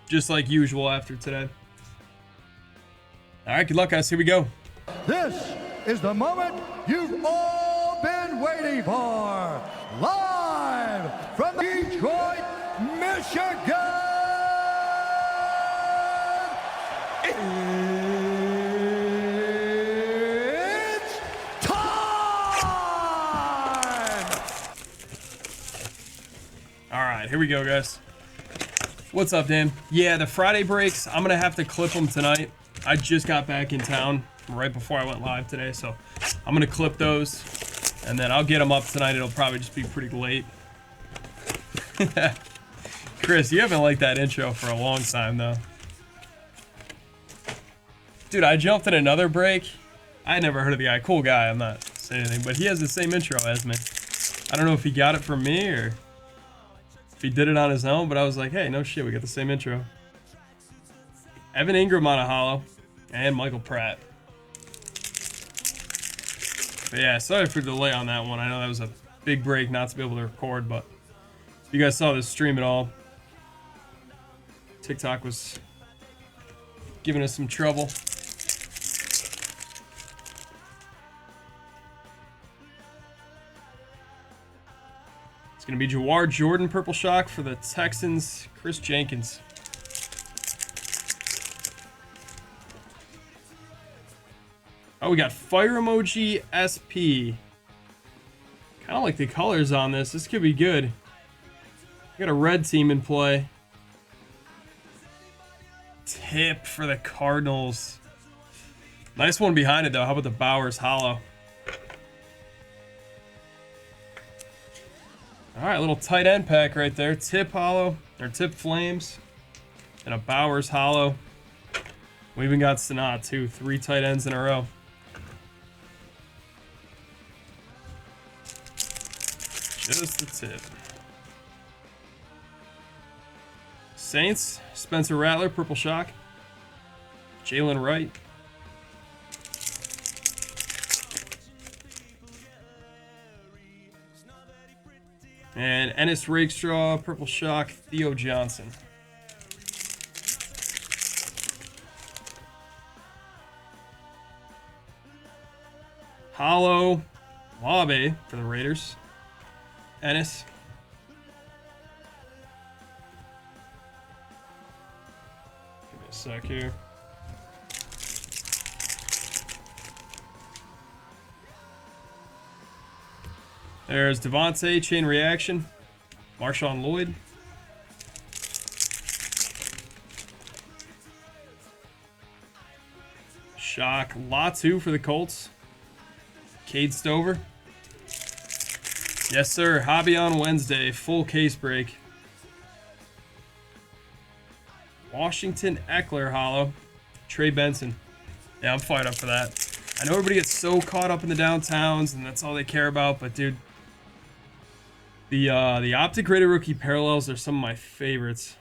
just like usual after today. All right, good luck, guys. Here we go. This is the moment you've all been waiting for. Live from Detroit, Michigan. It's time! All right, here we go, guys. What's up, Dan? Yeah, the Friday breaks, I'm going to have to clip them tonight. I just got back in town right before I went live today, so I'm going to clip those, and then I'll get them up tonight. It'll probably just be pretty late. Chris, you haven't liked that intro for a long time, though. Dude, I jumped in another break. I had never heard of the guy. Cool guy, I'm not saying anything, but he has the same intro as me. I don't know if he got it from me or if he did it on his own, but I was like, hey, no shit, we got the same intro. Evan Ingram on a holo, and Michael Pratt. But yeah, sorry for the delay on that one. I know that was a big break not to be able to record, but if you guys saw this stream at all, TikTok was giving us some trouble. It's going to be Jawar Jordan, Purple Shock for the Texans, Chris Jenkins. Oh, we got Fire Emoji SP. Kind of like the colors on this. This could be good. We got a red team in play. Tip for the Cardinals. Nice one behind it, though. How about the Bowers holo? All right, little tight end pack right there. Tip holo, or Tip Flames, and a Bowers holo. We even got Sanat, too. 3 tight ends in a row. Just the tip. Saints, Spencer Rattler, Purple Shock. Jalen Wright. And Ennis Rakestraw, Purple Shock, Theo Johnson. Holo, Wabe for the Raiders. Ennis. Give me a sec here. There's Devontae, Chain Reaction. Marshawn Lloyd. Shock Latu for the Colts. Cade Stover. Yes, sir. Hobby on Wednesday. Full case break. Washington Eckler holo. Trey Benson. Yeah, I'm fired up for that. I know everybody gets so caught up in the downtowns, and that's all they care about, but dude, the optic rated rookie parallels are some of my favorites.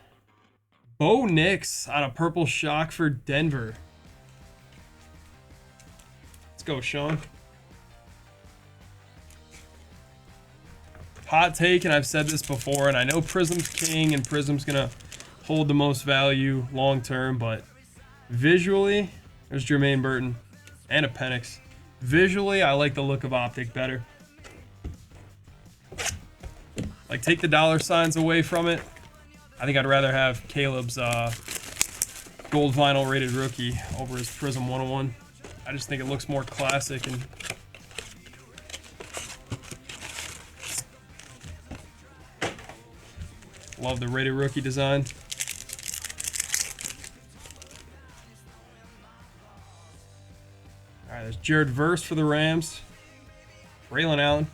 Bo Nix on a Purple Shock for Denver. Let's go, Sean. Hot take, and I've said this before, and I know Prism's king, and Prism's gonna hold the most value long term, but visually, there's Jermaine Burton and a Penix. Visually, I like the look of optic better. Like, take the dollar signs away from it. I think I'd rather have Caleb's gold vinyl rated rookie over his Prism 101. I just think it looks more classic and love the rated rookie design. All right, there's Jared Verse for the Rams. Braylon Allen.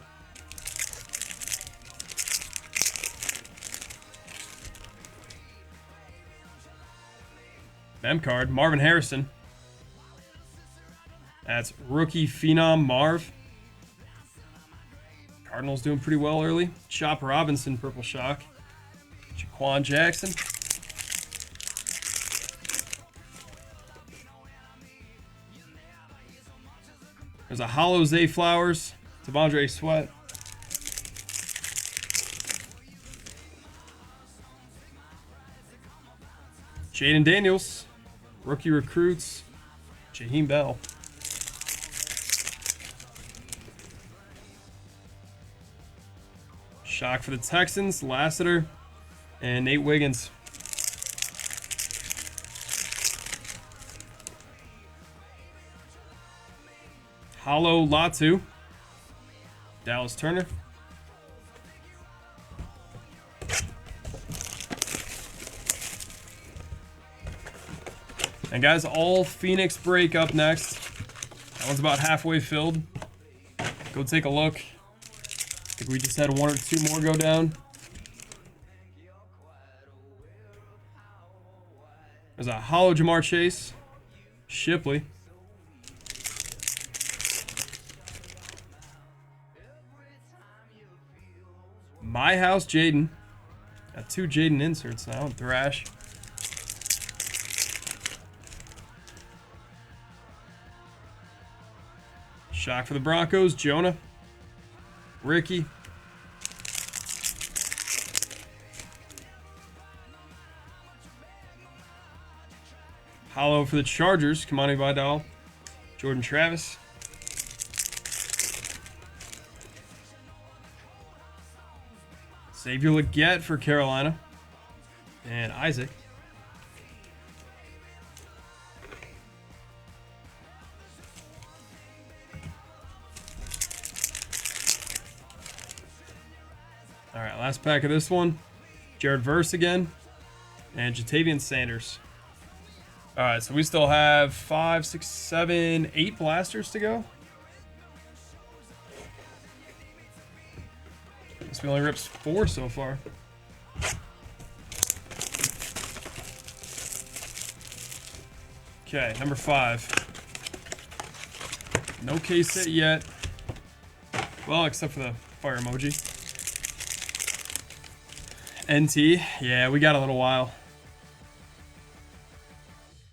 Mem card, Marvin Harrison. That's rookie phenom Marv. Cardinals doing pretty well early. Chop Robinson, Purple Shock. Jaquan Jackson. There's a hollow Zay Flowers. T'Vondre Sweat. Jaden Daniels. Rookie recruits. Jaheim Bell. Shock for the Texans. Lassiter. And Nate Wiggins. Hollow Latu. Dallas Turner. And guys, all Phoenix break up next. That one's about halfway filled. Go take a look. I think we just had one or two more go down. There's a hollow Jamar Chase. Shipley. My House Jaden. Got two Jaden inserts now. Thrash. Shock for the Broncos. Jonah. Ricky. Hollow for the Chargers. Kamani Vidal. Jordan Travis. Xavier Legette for Carolina. And Isaac. All right, last pack of this one. Jared Verse again. And Jatavian Sanders. All right, so we still have 5, 6, 7, 8 blasters to go. We only ripped 4 so far. Okay, number 5. No case hit yet. Well, except for the fire emoji. NT. Yeah, we got a little while.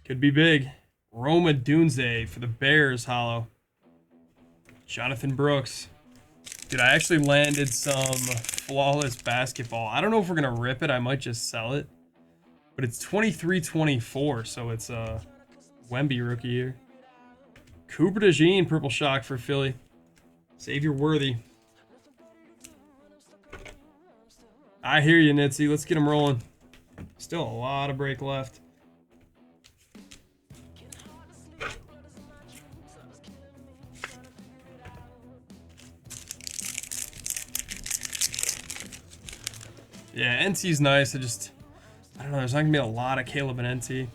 Could be big. Roma Dunze for the Bears hollow. Jonathan Brooks. Dude, I actually landed some flawless basketball. I don't know if we're going to rip it. I might just sell it. But it's 23-24, so it's a Wemby rookie here. Cooper DeJean, purple shock for Philly. Xavier Worthy. I hear you, Nitzy. Let's get him rolling. Still a lot of break left. Yeah, NT's nice. I don't know. There's not going to be a lot of Caleb and NT.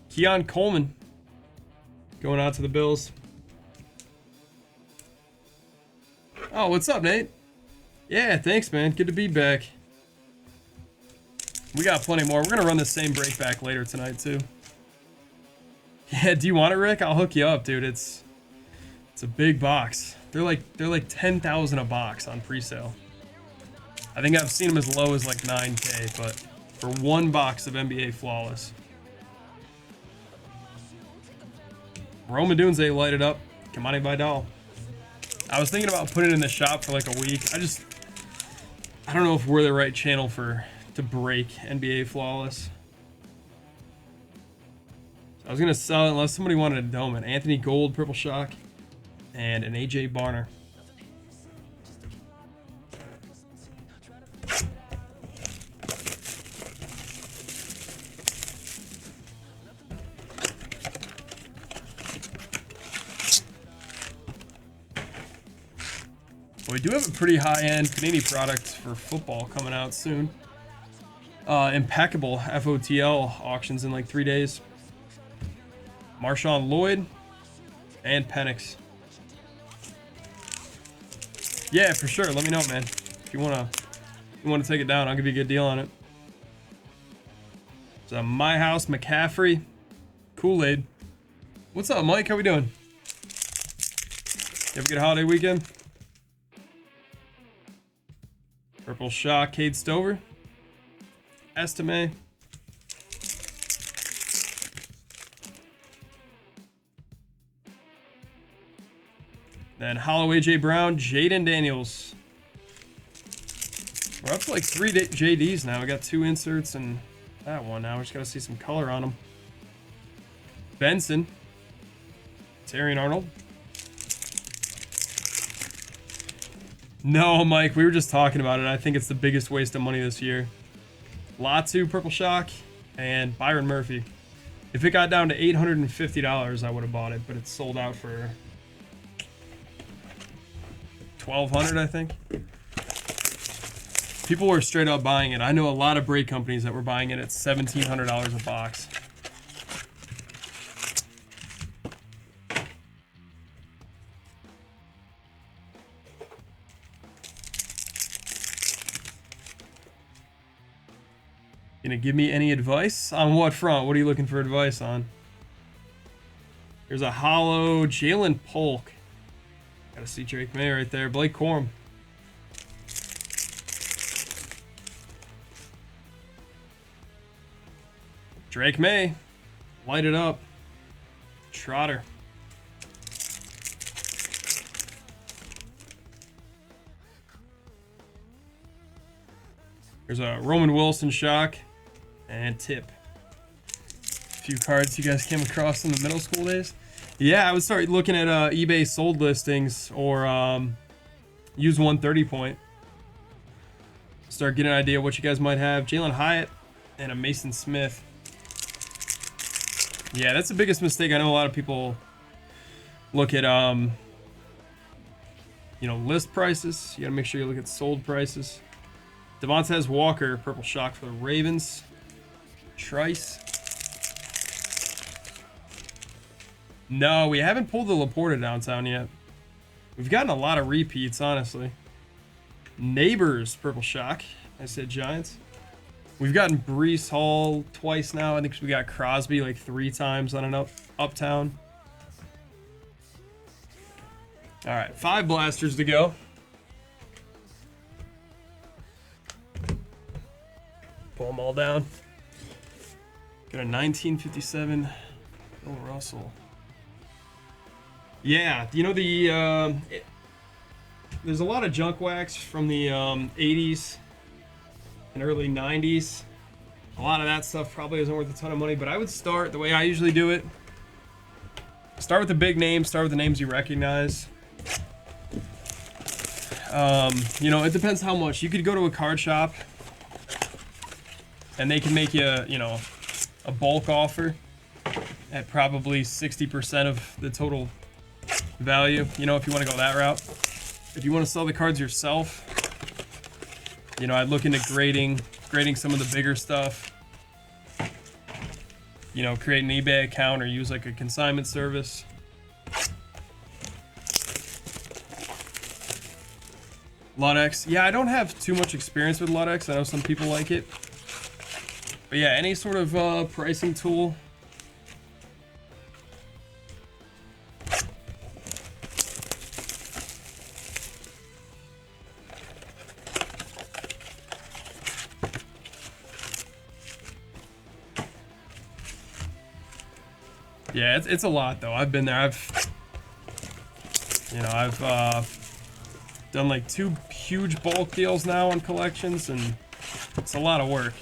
Keon Coleman going out to the Bills. Oh, what's up, Nate? Yeah, thanks, man. Good to be back. We got plenty more. We're going to run the same break back later tonight, too. Yeah, do you want it, Rick? I'll hook you up, dude. It's a big box. They're like 10,000 a box on presale. I think I've seen them as low as like 9K, but for one box of NBA Flawless. Roma Dunze lighted up. Kamani Vidal. I was thinking about putting it in the shop for like a week. I don't know if we're the right channel to break NBA Flawless. I was going to sell it unless somebody wanted a dome it. Anthony Gold, purple shock, and an AJ Barner. Well, we do have a pretty high-end Panini product for football coming out soon. Impeccable FOTL auctions in like 3 days. Marshawn Lloyd and Penix. Yeah, for sure. Let me know, man. If you wanna take it down, I'll give you a good deal on it. So My House McCaffrey, Kool-Aid. What's up, Mike? How we doing? You have a good holiday weekend? Purple Shock, Cade Stover. Estime. Then Hollow AJ Brown, Jaden Daniels. We're up to like 3 JDs now. We got 2 inserts and that one now. We just got to see some color on him. Benson. Terrion Arnold. No, Mike, we were just talking about it. I think it's the biggest waste of money this year. Latu, Purple Shock, and Byron Murphy. If it got down to $850, I would have bought it, but it's sold out for $1,200, I think. People were straight up buying it. I know a lot of braid companies that were buying it at $1,700 a box. Gonna give me any advice? On what front? What are you looking for advice on? Here's a hollow Jalen Polk. Gotta see Drake May right there. Blake Corum. Drake May. Light it up. Trotter. There's a Roman Wilson shock. And tip. A few cards you guys came across in the middle school days. Yeah, I would start looking at eBay sold listings or use 130 point. Start getting an idea of what you guys might have. Jalen Hyatt and a Mason Smith. Yeah, that's the biggest mistake. I know a lot of people look at list prices. You gotta make sure you look at sold prices. Devontae Walker, Purple Shock for the Ravens. Trice. No, we haven't pulled the Laporta downtown yet. We've gotten a lot of repeats, honestly. Neighbors, Purple Shock. I said Giants. We've gotten Breece Hall twice now. I think we got Crosby like 3 times on an uptown. All right, 5 blasters to go. Pull them all down. Got a 1957 Bill Russell. Yeah, you know there's a lot of junk wax from the 80s and early 90s. A lot of that stuff probably isn't worth a ton of money, but I would start the way I usually do it. Start with the big names, start with the names you recognize. It depends how much. You could go to a card shop and they can make you, a bulk offer at probably 60% of the total value, if you want to go that route. If you want to sell the cards yourself, I'd look into grading some of the bigger stuff. Create an eBay account or use like a consignment service. Ludex. Yeah, I don't have too much experience with Ludex. I know some people like it. But yeah, any sort of pricing tool. Yeah, it's a lot though. I've been there. I've done like 2 huge bulk deals now on collections, and it's a lot of work.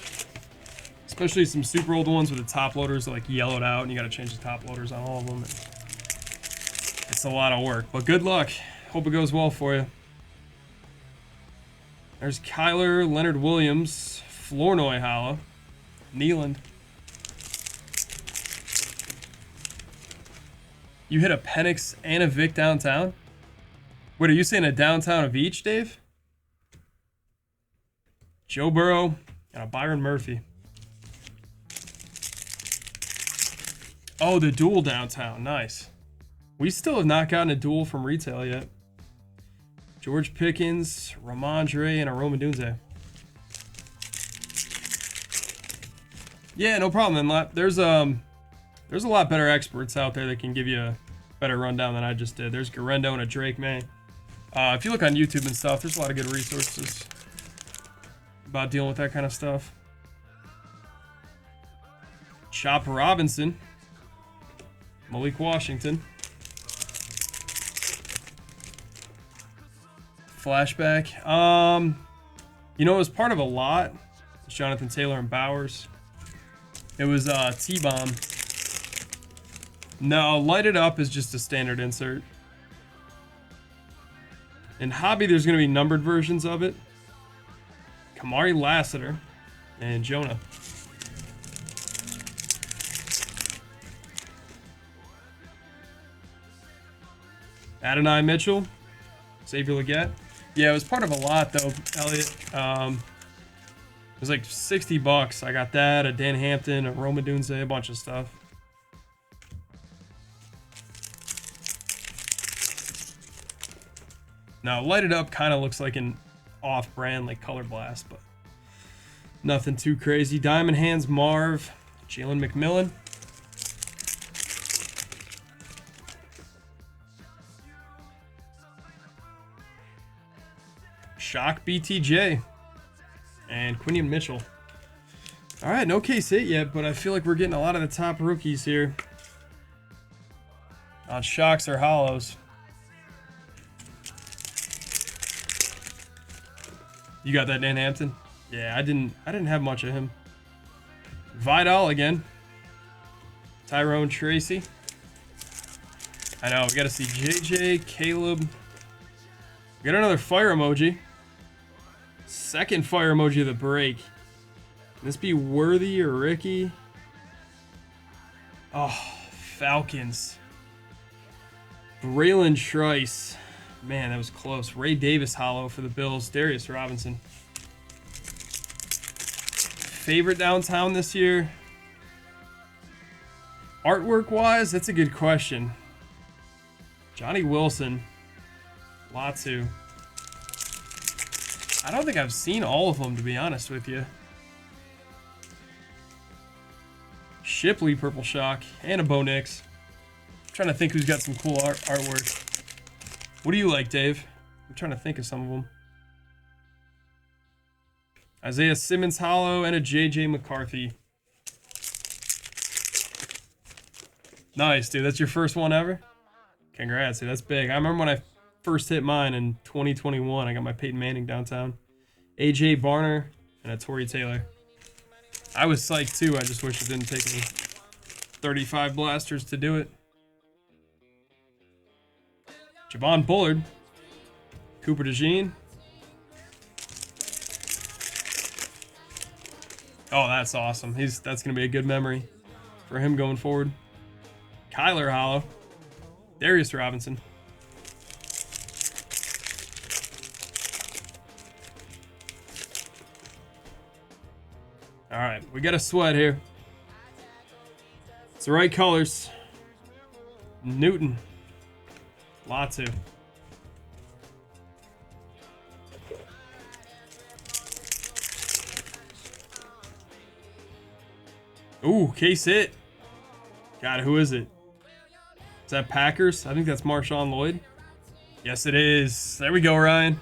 Especially some super old ones with the top loaders like yellowed out, and you got to change the top loaders on all of them. It's a lot of work, but good luck. Hope it goes well for you. There's Kyler Leonard Williams, Flournoy Hollow, Neeland. You hit a Penix and a Vic downtown? Wait, are you saying a downtown of each, Dave? Joe Burrow and a Byron Murphy. Oh, the dual downtown. Nice. We still have not gotten a dual from retail yet. George Pickens, Ramondre, and a Roman Dunze. Yeah, no problem. And there's a lot better experts out there that can give you a better rundown than I just did. There's Garendo and a Drake May. If you look on YouTube and stuff, there's a lot of good resources about dealing with that kind of stuff. Chop Robinson. Malik Washington. Flashback. It was part of a lot. Jonathan Taylor and Bowers. It was T-Bomb. No, Light It Up is just a standard insert. In Hobby, there's going to be numbered versions of it. Kamari Lassiter and Jonah. Adonai Mitchell, Xavier Legette. Yeah, it was part of a lot though, Elliot. It was like $60. I got that, a Dan Hampton, a Roma Dunze, a bunch of stuff. Now, Light It Up kind of looks like an off-brand, like Color Blast, but nothing too crazy. Diamond Hands Marv, Jalen McMillan. Shock BTJ and Quinion Mitchell. All right, no case hit yet, but I feel like we're getting a lot of the top rookies here on Shocks or Hollows. You got that Dan Hampton? Yeah, I didn't have much of him. Vidal again. Tyrone Tracy. I know, we gotta see JJ, Caleb. We got another fire emoji. Second fire emoji of the break. Can this be Worthy or Ricky? Oh, Falcons. Braylon Trice. Man, that was close. Ray Davis hollow for the Bills. Darius Robinson. Favorite downtown this year? Artwork-wise, that's a good question. Johnny Wilson. Latu. I don't think I've seen all of them, to be honest with you. Shipley Purple Shock and a Bo Nix. I'm trying to think who's got some cool artwork. What do you like, Dave? I'm trying to think of some of them. Isaiah Simmons hollow and a JJ McCarthy. Nice, dude. That's your first one ever? Congrats, dude. That's big. I remember when I first hit mine in 2021. I got my Peyton Manning downtown. AJ Barner and a Torrey Taylor. I was psyched too. I just wish it didn't take me 35 blasters to do it. Javon Bullard. Cooper DeJean. Oh, that's awesome. That's going to be a good memory for him going forward. Kyler hollow. Darius Robinson. All right, we got a sweat here. It's the right colors. Newton. Latu. Ooh, case hit. God, who is it? Is that Packers? I think that's Marshawn Lloyd. Yes, it is. There we go, Ryan.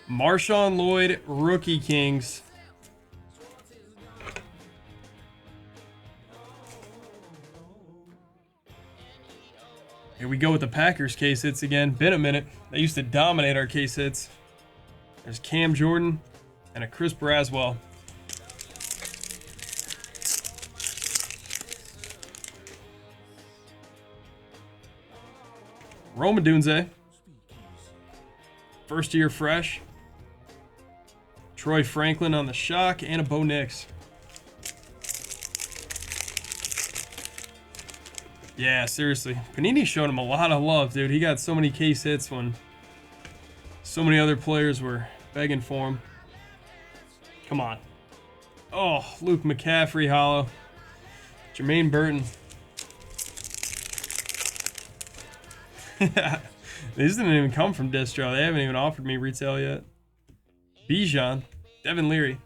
Marshawn Lloyd, Rookie Kings. Here we go with the Packers case hits again. Been a minute. They used to dominate our case hits. There's Cam Jordan and a Chris Braswell. Roma Dunze. First year fresh. Troy Franklin on the shock and a Bo Nix. Yeah, seriously. Panini showed him a lot of love, dude. He got so many case hits when so many other players were begging for him. Come on. Oh, Luke McCaffrey hollow. Jermaine Burton. These didn't even come from Distro. They haven't even offered me retail yet. Bijan. Devin Leary.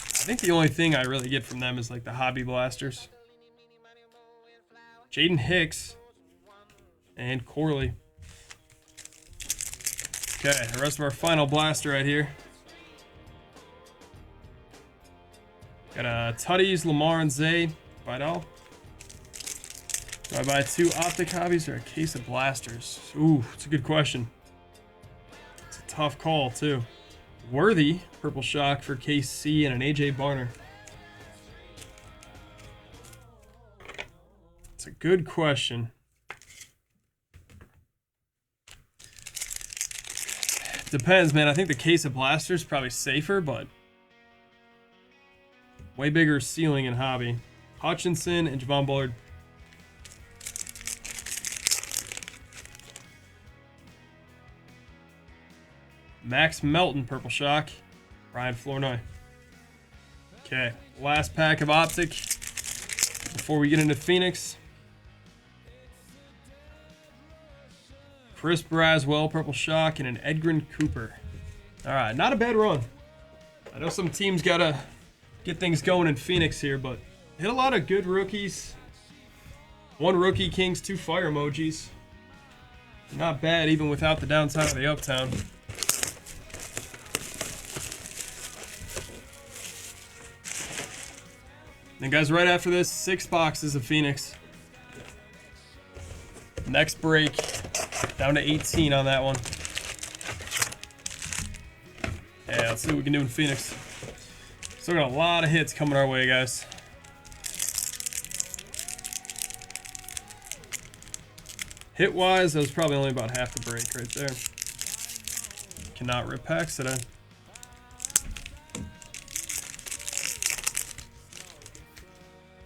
I think the only thing I really get from them is like the hobby blasters. Jaden Hicks and Corley. Okay, the rest of our final blaster right here. Got Tutties, Lamar, and Zay. Vidal. Do I buy 2 optic hobbies or a case of blasters? Ooh, it's a good question. It's a tough call too. Worthy, purple shock for KC, and an AJ Barner. It's a good question. Depends, man. I think the case of blasters probably safer, but way bigger ceiling in hobby. Hutchinson and Javon Bullard. Max Melton, purple shock. Ryan Flournoy. Okay, last pack of Optic before we get into Phoenix. Chris Braswell, purple shock, and an Edgren Cooper. All right, not a bad run. I know some teams gotta get things going in Phoenix here, but hit a lot of good rookies. 1 rookie Kings, 2 fire emojis. Not bad, even without the downtime of the uptown. And guys, right after this, 6 boxes of Phoenix. Next break, down to 18 on that one. Yeah, let's see what we can do in Phoenix. Still got a lot of hits coming our way, guys. Hit-wise, that was probably only about half the break right there. Cannot rip packs today.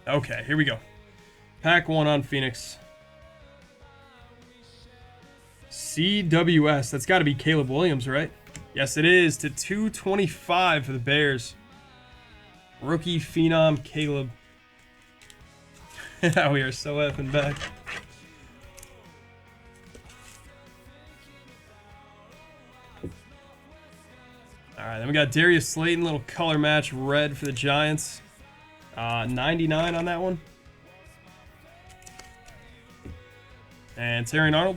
Okay, here we go. Pack 1 on Phoenix. CWS. That's got to be Caleb Williams, right? Yes, it is. To 225 for the Bears. Rookie phenom Caleb. We are so effing back. All right, then we got Darius Slayton, little color match red for the Giants. 99 on that one. And Terrion Arnold.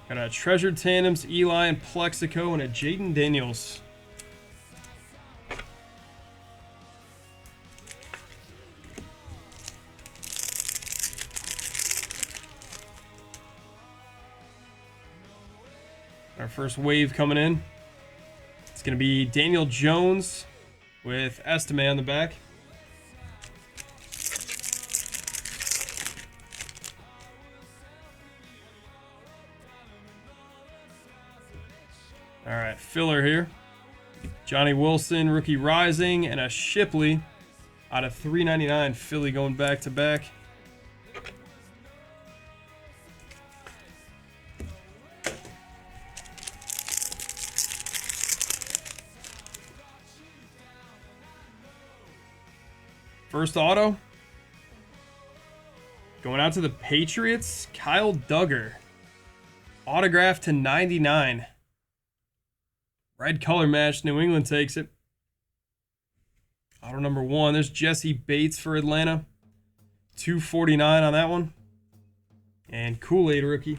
Got a Treasured Tandems, Eli and Plexico, and a Jaden Daniels. Our first wave coming in. It's going to be Daniel Jones with Estime on the back. All right, filler here. Johnny Wilson, rookie rising, and a Shipley out of 399. Philly going back to back. First auto. Going out to the Patriots, Kyle Duggar. Autograph to 99. Red color match, New England takes it. Auto number 1. There's Jesse Bates for Atlanta. 249 on that one. And Kool-Aid rookie.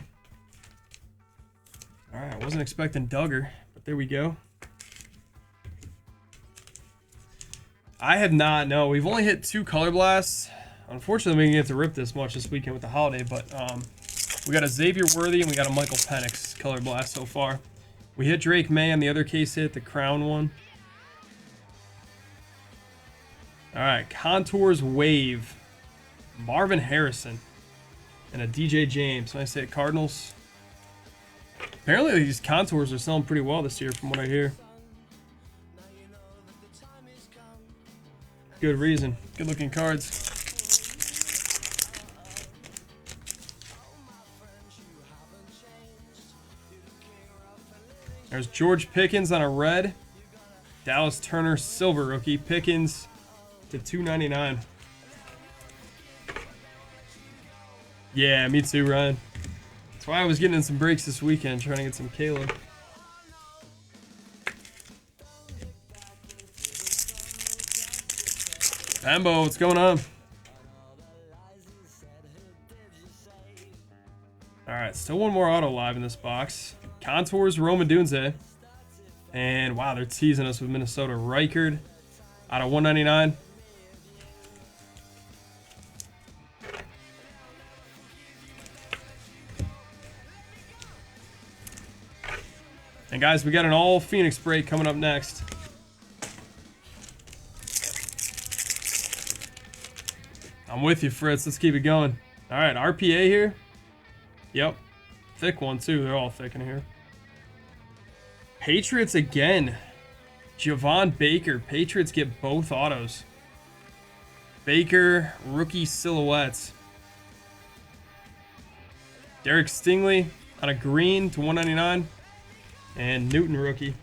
All right, I wasn't expecting Duggar, but there we go. I have not, no. We've only hit 2 color blasts. Unfortunately, we didn't get to rip this much this weekend with the holiday, but we got a Xavier Worthy and we got a Michael Penix color blast so far. We hit Drake May on the other case hit, the Crown one. All right, Contours Wave. Marvin Harrison and a DJ James. Nice hit, Cardinals. Apparently these Contours are selling pretty well this year from what I hear. Good reason. Good looking cards. There's George Pickens on a red. Dallas Turner silver rookie. Pickens to 299. Yeah, me too, Ryan. That's why I was getting in some breaks this weekend, trying to get some Caleb. Bambo, what's going on? Alright, still one more auto live in this box. Contours, Rome Odunze. And wow, they're teasing us with Minnesota. Reichard out of 199. And guys, we got an all Phoenix break coming up next. I'm with you, Fritz. Let's keep it going. All right, RPA here. Yep. Thick one, too. They're all thick in here. Patriots again. Javon Baker. Patriots get both autos. Baker, rookie silhouettes. Derek Stingley on a green to 199. And Newton rookie.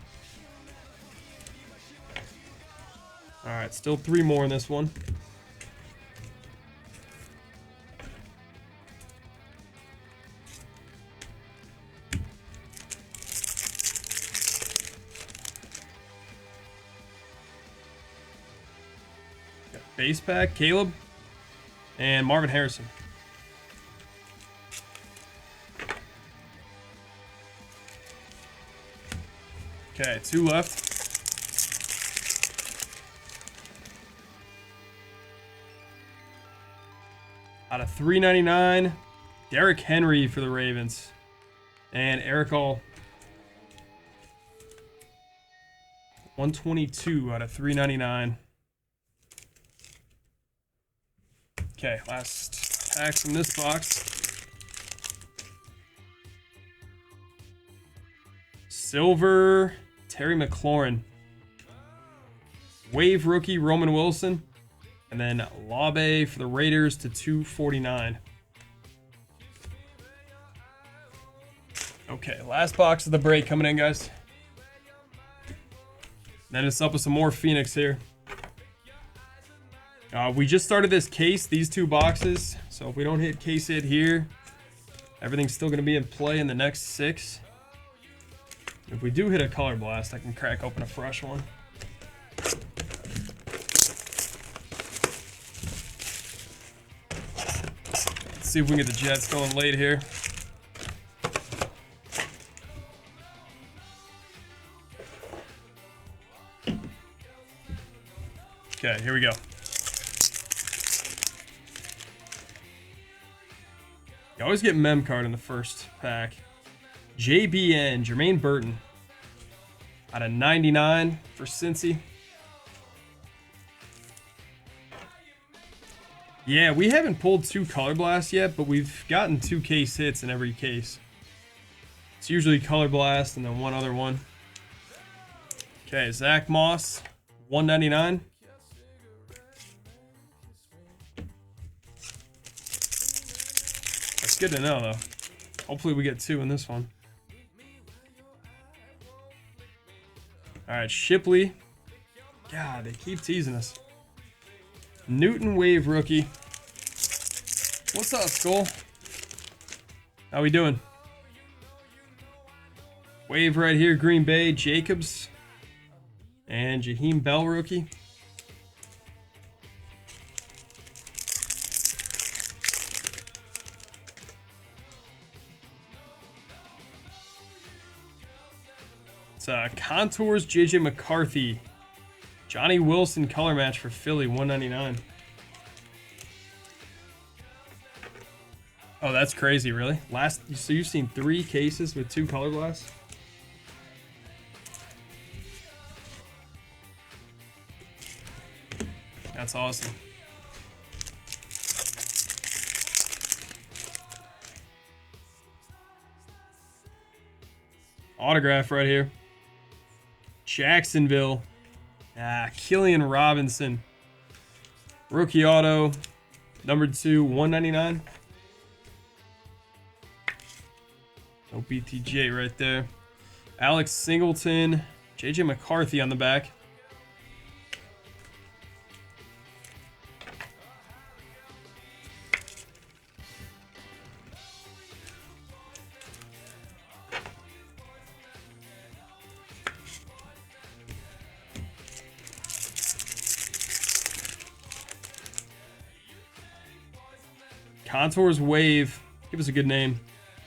All right, still 3 more in this one. Base pack, Caleb, and Marvin Harrison. Okay, 2 left. Out of 399, Derrick Henry for the Ravens. And Eric All. 122 out of 399. Okay, last packs from this box. Silver, Terry McLaurin. Wave rookie, Roman Wilson. And then Labe for the Raiders to 249. Okay, last box of the break coming in, guys. Then it's up with some more Phoenix here. We just started this case, these 2 boxes. So if we don't hit case hit here, everything's still going to be in play in the next 6. If we do hit a color blast, I can crack open a fresh one. Let's see if we can get the Jets going late here. Okay, here we go. You always get mem card in the first pack. JBN, Jermaine Burton. Out of 99 for Cincy. Yeah, we haven't pulled 2 color blasts yet, but we've gotten 2 case hits in every case. It's usually color blast and then one other one. Okay, Zach Moss, 199. That's good to know, though. Hopefully we get 2 in this one. All right, Shipley. God, they keep teasing us. Newton Wave rookie. What's up, Skull? How we doing? Wave right here, Green Bay, Jacobs. And Jaheim Bell rookie. Contours, JJ McCarthy. Johnny Wilson color match for Philly, 199. Oh, that's crazy, really? So you've seen 3 cases with 2 color blasts? That's awesome. Autograph right here. Jacksonville. Killian Robinson. Rookie auto. Number 2, 199. No BTJ right there. Alex Singleton. JJ McCarthy on the back. Contours Wave. Give us a good name.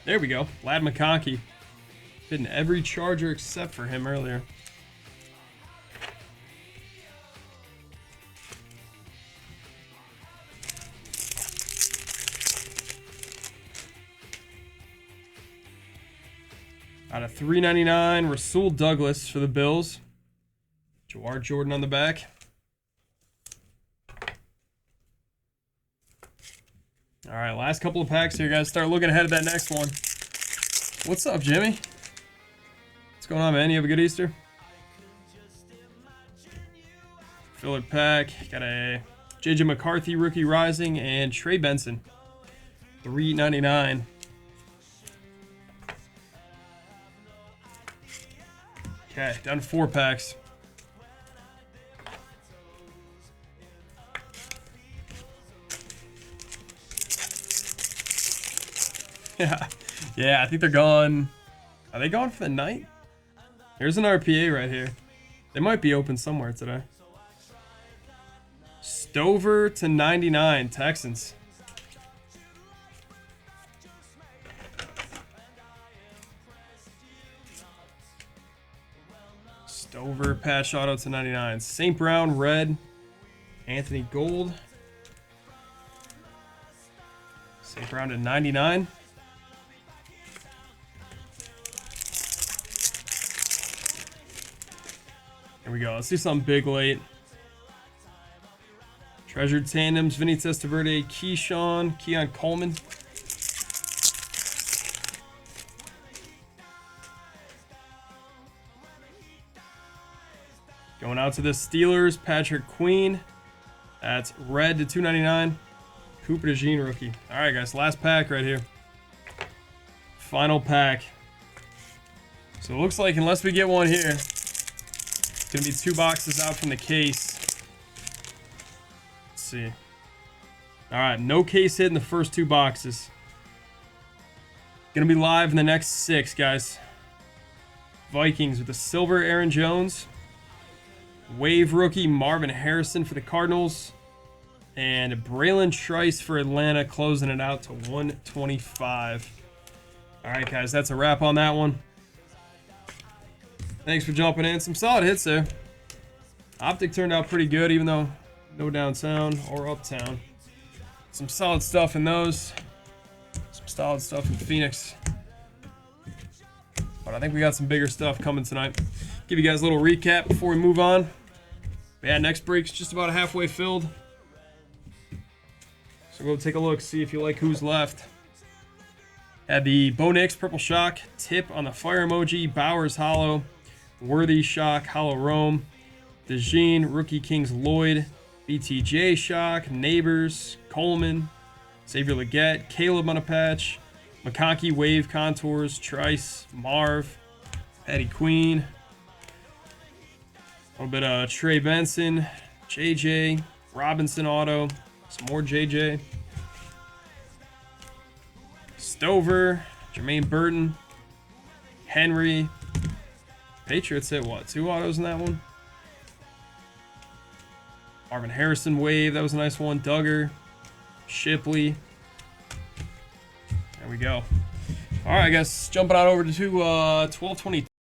There we go. Lad McConkey. Hitting every Charger except for him earlier. Out of 399, Rasul Douglas for the Bills. Jawar Jordan on the back. All right, last couple of packs here, guys. Start looking ahead at that next one. What's up, Jimmy? What's going on, man? You have a good Easter? Filler pack. Got a JJ McCarthy rookie rising and Trey Benson. $3.99. Okay, down to 4 packs. Yeah, I think they're gone. Are they gone for the night? Here's an RPA right here. They might be open somewhere today. Stover to 99, Texans. Stover patch auto to 99. St. Brown red. Anthony Gold. St. Brown to 99. Here we go. Let's do something big late. Treasured tandems. Vinny Testaverde, Keon Coleman. Going out to the Steelers, Patrick Queen. That's red to 299. Cooper DeJean rookie. All right, guys, last pack right here. Final pack. So it looks like unless we get one here, it's gonna be 2 boxes out from the case. Let's see. All right, no case hit in the first 2 boxes. Gonna be live in the next 6, guys. Vikings with the silver Aaron Jones. Wave rookie Marvin Harrison for the Cardinals. And Braylon Trice for Atlanta, closing it out to 125. All right, guys, that's a wrap on that one. Thanks for jumping in. Some solid hits there. Optic turned out pretty good, even though no downtown or uptown. Some solid stuff in those. Some solid stuff in Phoenix. But I think we got some bigger stuff coming tonight. Give you guys a little recap before we move on. Yeah, next break's just about halfway filled. So go take a look, see if you like who's left. Had the Bo Nix Purple Shock, Tip on the fire emoji, Bowers Hollow, Worthy Shock, Hollow Rome, DeJean, Rookie Kings Lloyd, BTJ Shock, Neighbors, Coleman, Xavier Legette, Caleb on a patch, McConkey Wave Contours, Trice, Marv, Patty Queen, a little bit of Trey Benson, JJ, Robinson Auto, some more JJ, Stover, Jermaine Burton, Henry. Patriots hit what? 2 autos in that one? Marvin Harrison Wave, that was a nice one. Duggar, Shipley. There we go. All right, guys, jumping on over to 1222.